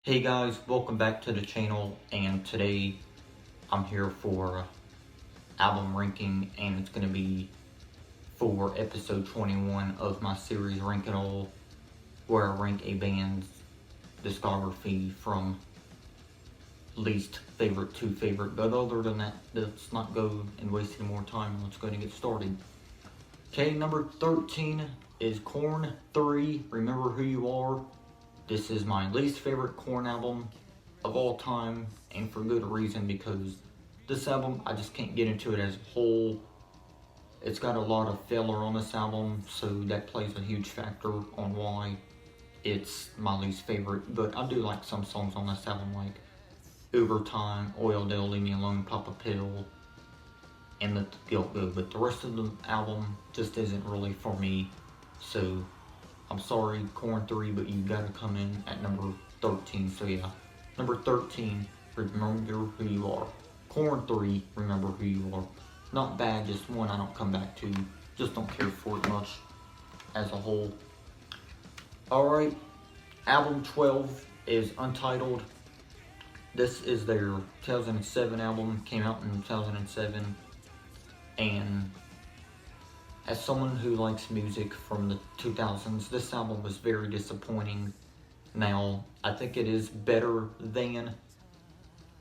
Hey guys, welcome back to the channel, and today I'm here for album ranking, and it's going to be for episode 21 of my series Rank It All, where I rank a band's discography from least favorite to favorite. But other than that, let's not go and waste any more time. Let's go and get started. Okay, number 13 is Korn 3, Remember Who You Are. This is my least favorite Korn album of all time, and for good reason, because this album, I just can't get into it as a whole. It's got a lot of filler on this album, so that plays a huge factor on why it's my least favorite. But I do like some songs on this album, like Overtime, Oil Dale, Leave Me Alone, Pop a Pill, and Let the Guilt Go. But the rest of the album just isn't really for me, so I'm sorry, Korn 3, but you gotta come in at number 13. So yeah, number 13, Remember Who You Are. Korn 3, Remember Who You Are. Not bad, just one I don't come back to. Just don't care for it much as a whole. Alright, album 12 is Untitled. This is their 2007 album, came out in 2007. And as someone who likes music from the 2000s, this album was very disappointing. Now, I think it is better than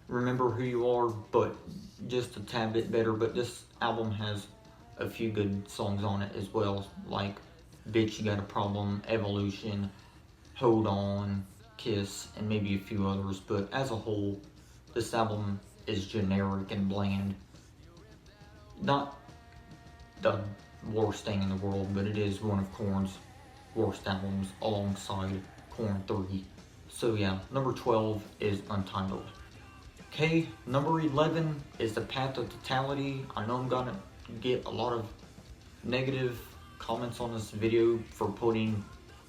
Remember Who You Are, but just a tad bit better. But this album has a few good songs on it as well, like Bitch You Got a Problem, Evolution, Hold On, Kiss, and maybe a few others. But as a whole, this album is generic and bland. Not the worst thing in the world, but it is one of Korn's worst albums alongside Korn 3. So yeah, number 12 is Untitled. Okay, number 11 is The Path of Totality. I know I'm gonna get a lot of negative comments on this video for putting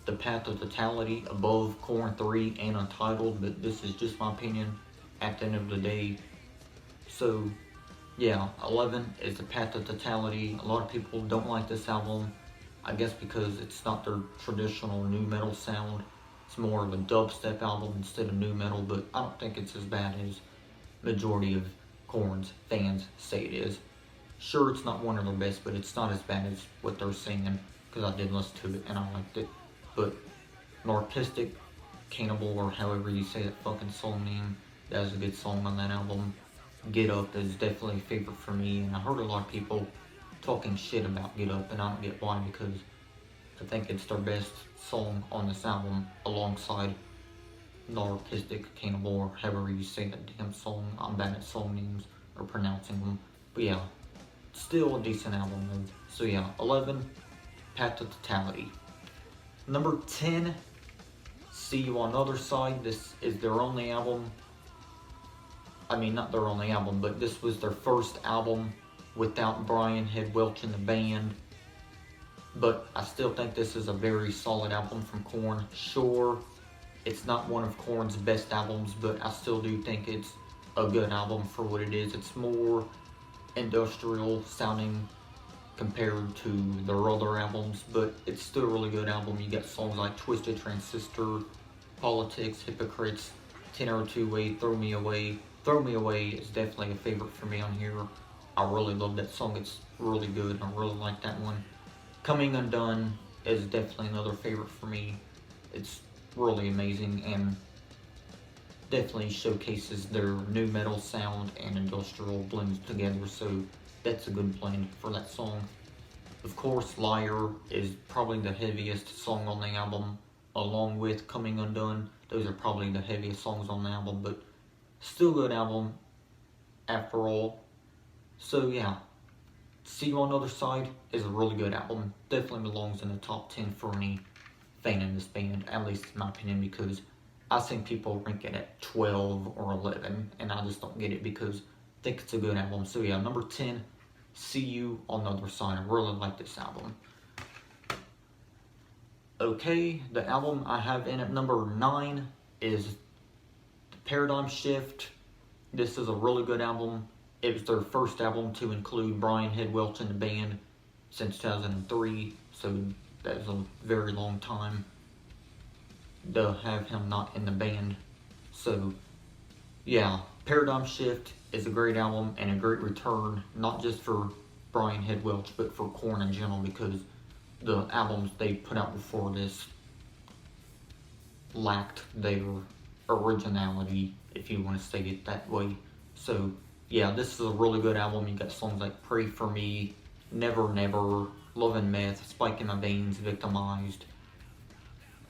The Path of Totality above Korn 3 and Untitled, but this is just my opinion at the end of the day. So yeah, 11 is The Path of Totality. A lot of people don't like this album, I guess because it's not their traditional nu metal sound. It's more of a dubstep album instead of nu metal, but I don't think it's as bad as majority of Korn's fans say it is. Sure, it's not one of their best, but it's not as bad as what they're singing, because I did listen to it and I liked it. But Narcissistic Cannibal, or however you say that fucking song name, that was a good song on that album. Get Up is definitely a favorite for me, and I heard a lot of people talking shit about Get Up, and I don't get why, because I think it's their best song on this album, alongside Narcissistic Cannibal, or however you say that damn song. I'm bad at song names or pronouncing them, but yeah, still a decent album though. So yeah, 11, Path to Totality. Number 10, See You on the Other Side. This is their only album. I mean, not their only album, but this was their first album without Brian Head Welch in the band. But I still think this is a very solid album from Korn. Sure, it's not one of Korn's best albums, but I still do think it's a good album for what it is. It's more industrial sounding compared to their other albums, but it's still a really good album. You got songs like Twisted Transistor, Politics, Hypocrites, 1002 Way, Throw Me Away. Throw Me Away is definitely a favorite for me on here. I really love that song. It's really good. I really like that one. Coming Undone is definitely another favorite for me. It's really amazing and definitely showcases their nu metal sound and industrial blends together, so that's a good blend for that song. Of course, Liar is probably the heaviest song on the album, along with Coming Undone. Those are probably the heaviest songs on the album, but still good album after all. So yeah, See You on the Other Side is a really good album. Definitely belongs in the top 10 for any fan in this band, at least in my opinion, because I've seen people rank it at 12 or 11, and I just don't get it because I think it's a good album. So yeah, number 10, See You on the Other Side. I really like this album. Okay, the album I have in at number 9 is Paradigm Shift. This is a really good album. It was their first album to include Brian Head Welch in the band since 2003, so that was a very long time to have him not in the band. So yeah, Paradigm Shift is a great album and a great return, not just for Brian Head Welch, but for Korn in general, because the albums they put out before this lacked their originality, if you want to say it that way. So yeah, this is a really good album. You got songs like Pray For Me, Never Never, Love and Meth, Spike in My Veins, Victimized,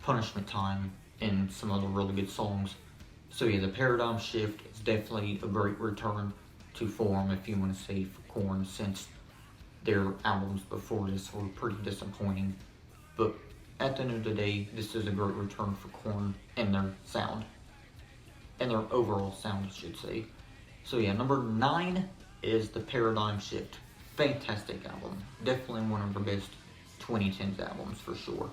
Punishment Time, and some other really good songs. So yeah, the Paradigm Shift is definitely a great return to form, if you want to say, for Korn, since their albums before this were pretty disappointing. But at the end of the day, this is a great return for Korn and their sound. And their overall sound, I should say. So yeah, number 9 is the Paradigm Shift. Fantastic album. Definitely one of the best 2010s albums for sure.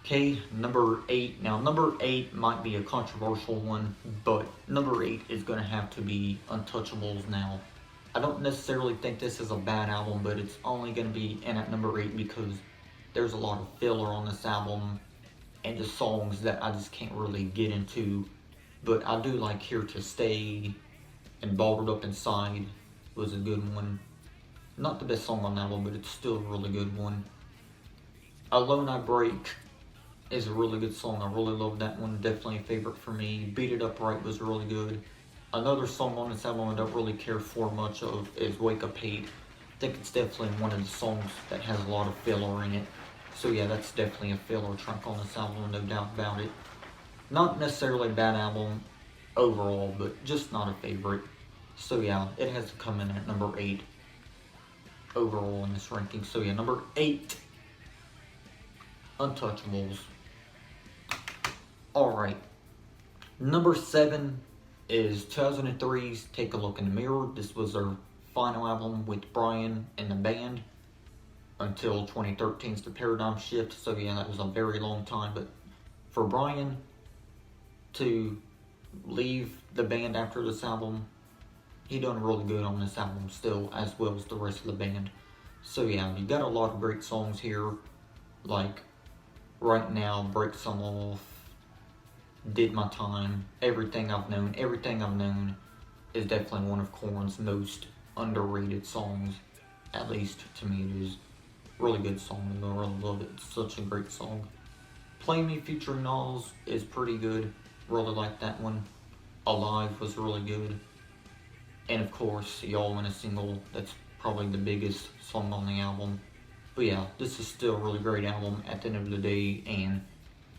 Okay, number 8. Now, number 8 might be a controversial one, but number 8 is going to have to be Untouchables now. I don't necessarily think this is a bad album, but it's only going to be in at number 8 because there's a lot of filler on this album and just songs that I just can't really get into. But I do like Here to Stay and Balled Up Inside was a good one. Not the best song on the album, but it's still a really good one. Alone I Break is a really good song. I really love that one. Definitely a favorite for me. Beat It Up Right was really good. Another song on this album I don't really care for much of is Wake Up Hate. I think it's definitely one of the songs that has a lot of filler in it. So yeah, that's definitely a filler track on this album, no doubt about it. Not necessarily a bad album overall, but just not a favorite. So yeah, it has to come in at number 8 overall in this ranking. So yeah, number 8, Untouchables. Alright, number 7 is 2003's Take a Look in the Mirror. This was their final album with Brian and the band until 2013's The Paradigm Shift. So yeah, that was a very long time, but for Brian to leave the band after this album, he done really good on this album still, as well as the rest of the band. So yeah, you got a lot of great songs here, like Right Now, Break Some Off, Did My Time, Everything I've Known. Everything I've Known is definitely one of Korn's most underrated songs, at least to me it is. Really good song, I really love it. It's such a great song. Play Me featuring Nas is pretty good. Really like that one. Alive was really good. And of course, Y'all in a Single. That's probably the biggest song on the album. But yeah, this is still a really great album at the end of the day and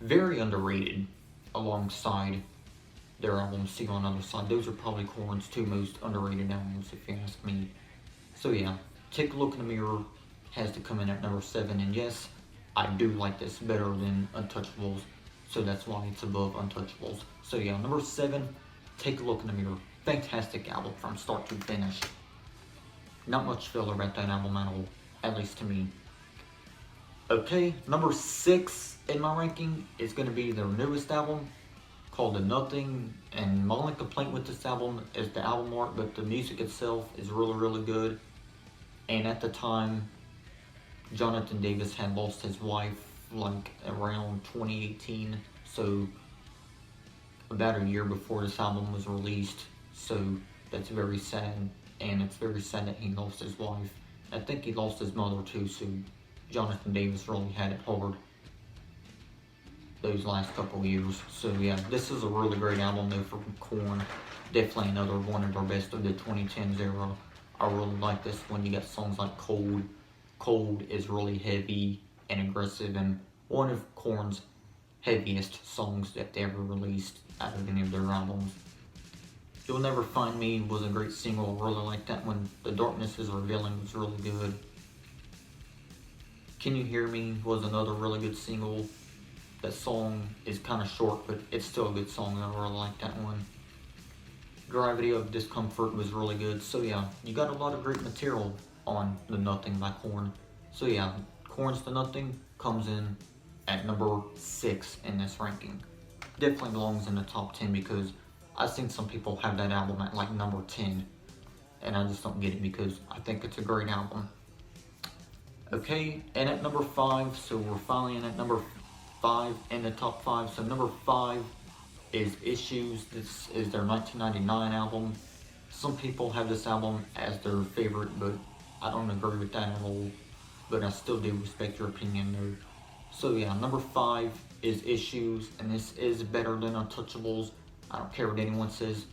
very underrated alongside their album See on the Other Side. Those are probably Korn's 2 most underrated albums, if you ask me. So yeah, Take a Look in the Mirror has to come in at number 7. And yes, I do like this better than Untouchables, so that's why it's above Untouchables. So yeah, number 7, Take a Look in the Mirror. Fantastic album from start to finish. Not much filler about that album at all, at least to me. Okay, number 6 in my ranking is going to be their newest album called The Nothing, and my only complaint with this album is the album art, but the music itself is really good. And at the time, Jonathan Davis had lost his wife like around 2018, so about a year before this album was released. So that's very sad, and it's very sad that he lost his wife. I think he lost his mother too, so Jonathan Davis really had it hard those last couple years. So yeah, this is a really great album though for Korn. Definitely another one of their best of the 2010s era. I really like this one. You got songs like Cold. Cold is really heavy and aggressive, and one of Korn's heaviest songs that they ever released out of any of their albums. You'll Never Find Me was a great single. I really like that one. The Darkness is Revealing was really good. Can You Hear Me was another really good single. That song is kind of short, but it's still a good song. I really like that one. Gravity of Discomfort was really good. So yeah, you got a lot of great material on The Nothing by Korn. So yeah, Korn's The Nothing comes in at number 6 in this ranking. Definitely belongs in the top 10 because I've seen some people have that album at like number 10, and I just don't get it because I think it's a great album. Okay, and at number 5, so we're finally in at number 5 in the top 5. So number 5 is Issues. This is their 1999 album. Some people have this album as their favorite, but I don't agree with that at all. But I still do respect your opinion though. So yeah, number 5 is Issues, and this is better than Untouchables. I don't care what anyone says.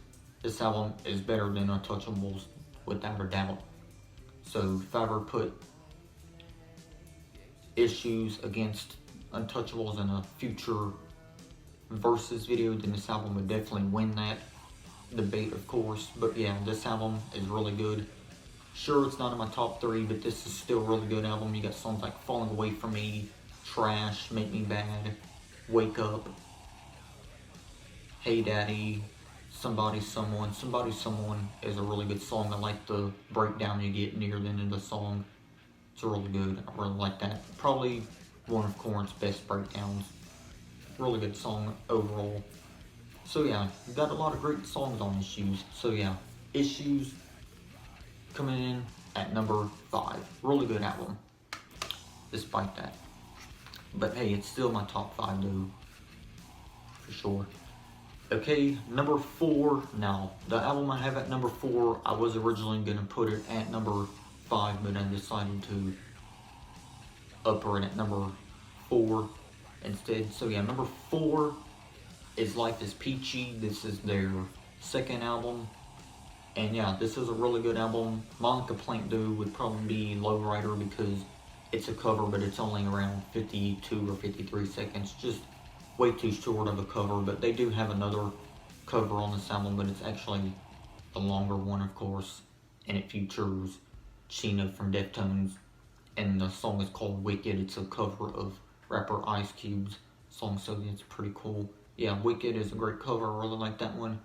This album is better than Untouchables, without a doubt. So if I ever put Issues against Untouchables in a future versus video, then this album would definitely win that debate, of course. But yeah, this album is really good. Sure, it's not in my top 3, but this is still a really good album. You got songs like Falling Away From Me, Trash, Make Me Bad, Wake Up, Hey Daddy, Somebody Someone. Somebody Someone is a really good song. I like the breakdown you get near the end of the song. It's really good. I really like that. Probably one of Korn's best breakdowns. Really good song overall. So yeah, you got a lot of great songs on Issues. So yeah, Issues coming in at number 5. Really good album, despite that. But hey, it's still my top 5 though, for sure. Okay, number 4. Now, the album I have at number 4, I was originally going to put it at number 5, but I decided to upper it at number 4 instead. So yeah, number 4 is Life is Peachy. This is their second album. And yeah, this is a really good album. My only complaint though would probably be Lowrider, because it's a cover, but it's only around 52 or 53 seconds. Just way too short of a cover. But they do have another cover on this album, but it's actually a longer one, of course. And it features Chino from Deftones. And the song is called Wicked. It's a cover of rapper Ice Cube's song, so it's pretty cool. Yeah, Wicked is a great cover. I really like that one.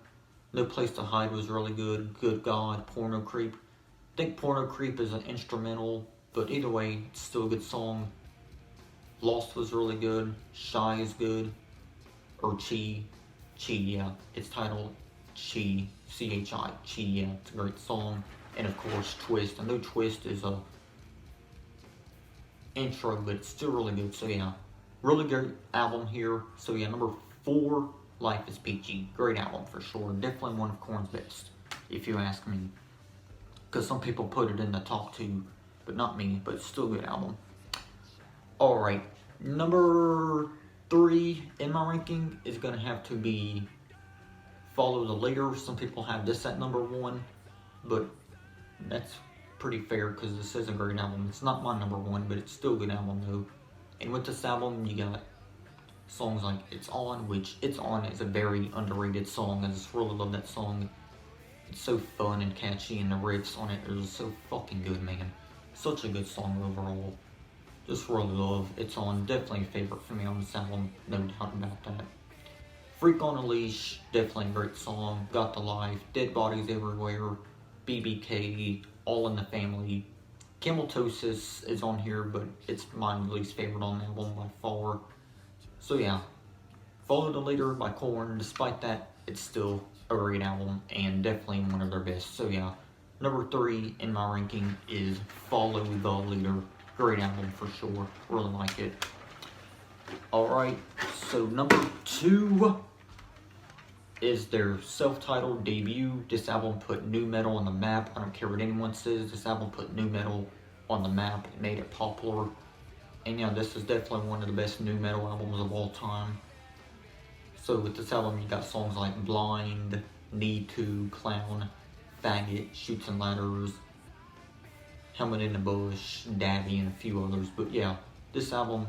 No Place to Hide was really good. Good God, Porno Creep. I think Porno Creep is an instrumental, but either way, it's still a good song. Lost was really good. Shy is good. Or Chi. Chi, yeah. It's titled Chi. C-H-I. Chi, yeah. It's a great song. And of course, Twist. I know Twist is a intro, but it's still really good. So yeah, really great album here. So yeah, number 4, Life is Peachy. Great album for sure. Definitely one of Korn's best, if you ask me. Because some people put it in the top 2, but not me. But it's still a good album. Alright, number 3 in my ranking is going to have to be Follow the Leader. Some people have this at number 1, but that's pretty fair because this is a great album. It's not my number 1, but it's still a good album though. And with this album, you got songs like It's On, which It's On is a very underrated song. I just really love that song. It's so fun and catchy, and the riffs on it are just so fucking good, man. Such a good song overall. Just really love It's On. Definitely a favorite for me on this album, no doubt about that. Freak on a Leash, definitely a great song. Got the Life, Dead Bodies Everywhere, BBK, All in the Family. Cameltosis is on here, but it's my least favorite on the album by far. So yeah, Follow the Leader by Korn. Despite that, it's still a great album and definitely one of their best. So yeah, number 3 in my ranking is Follow the Leader. Great album for sure. Really like it. Alright, so number 2 is their self-titled debut. This album put nu metal on the map. I don't care what anyone says. This album put nu metal on the map. It made it popular. And yeah, this is definitely one of the best nu metal albums of all time. So with this album, you got songs like Blind, Need To, Clown, Faggot, Chutes and Ladders, Helmet in the Bush, Daddy, and a few others. But yeah, this album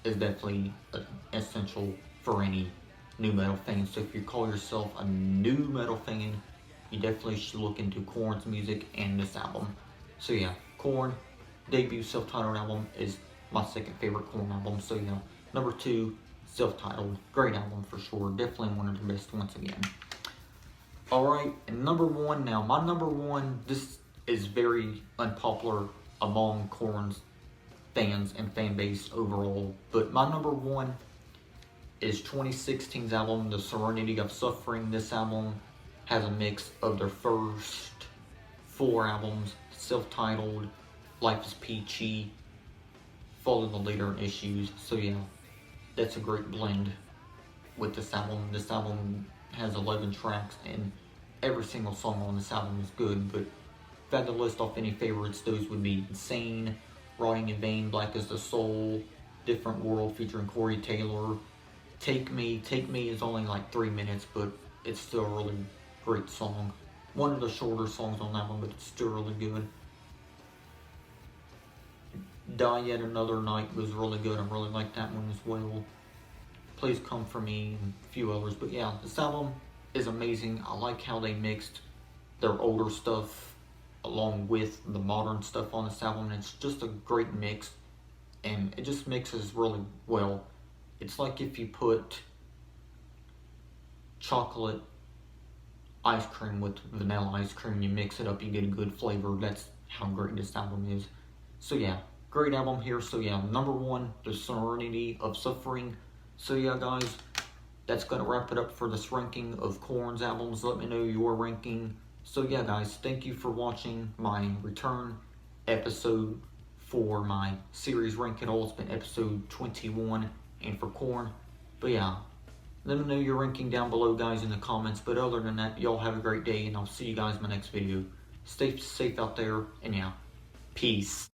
is definitely essential for any nu metal fan. So if you call yourself a nu metal fan, you definitely should look into Korn's music and this album. So yeah, Korn debut self-titled album is my second favorite Korn album. So yeah, number 2, self-titled, great album for sure. Definitely one of the best once again. Alright, and number 1 now. My number 1, this is very unpopular among Korn's fans and fan base overall, but my number 1 is 2016's album, The Serenity of Suffering. This album has a mix of their first 4 albums, self-titled, Life is Peachy, Follow the Leader, and Issues. So yeah, that's a great blend with this album. This album has 11 tracks, and every single song on this album is good, but if I had to list off any favorites, those would be Insane, Rotting in Vain, Black as the Soul, Different World featuring Corey Taylor, Take Me. Take Me is only like 3 minutes, but it's still a really great song. One of the shorter songs on that one, but it's still really good. Die Yet Another Night was really good. I really like that one as well. Please Come For Me, and a few others. But yeah, this album is amazing. I like how they mixed their older stuff along with the modern stuff on this album. It's just a great mix, and it just mixes really well. It's like if you put chocolate ice cream with vanilla ice cream, you mix it up, you get a good flavor. That's how great this album is. So yeah, great album here. So yeah, number one, The Serenity of Suffering. So yeah, guys, that's gonna wrap it up for this ranking of Korn's albums. Let me know your ranking. So yeah, guys, thank you for watching my return episode for my series Rank It All. It's been episode 21, and for Korn. But yeah, let me know your ranking down below, guys, in the comments. But other than that, y'all have a great day, and I'll see you guys in my next video. Stay safe out there, and yeah, peace.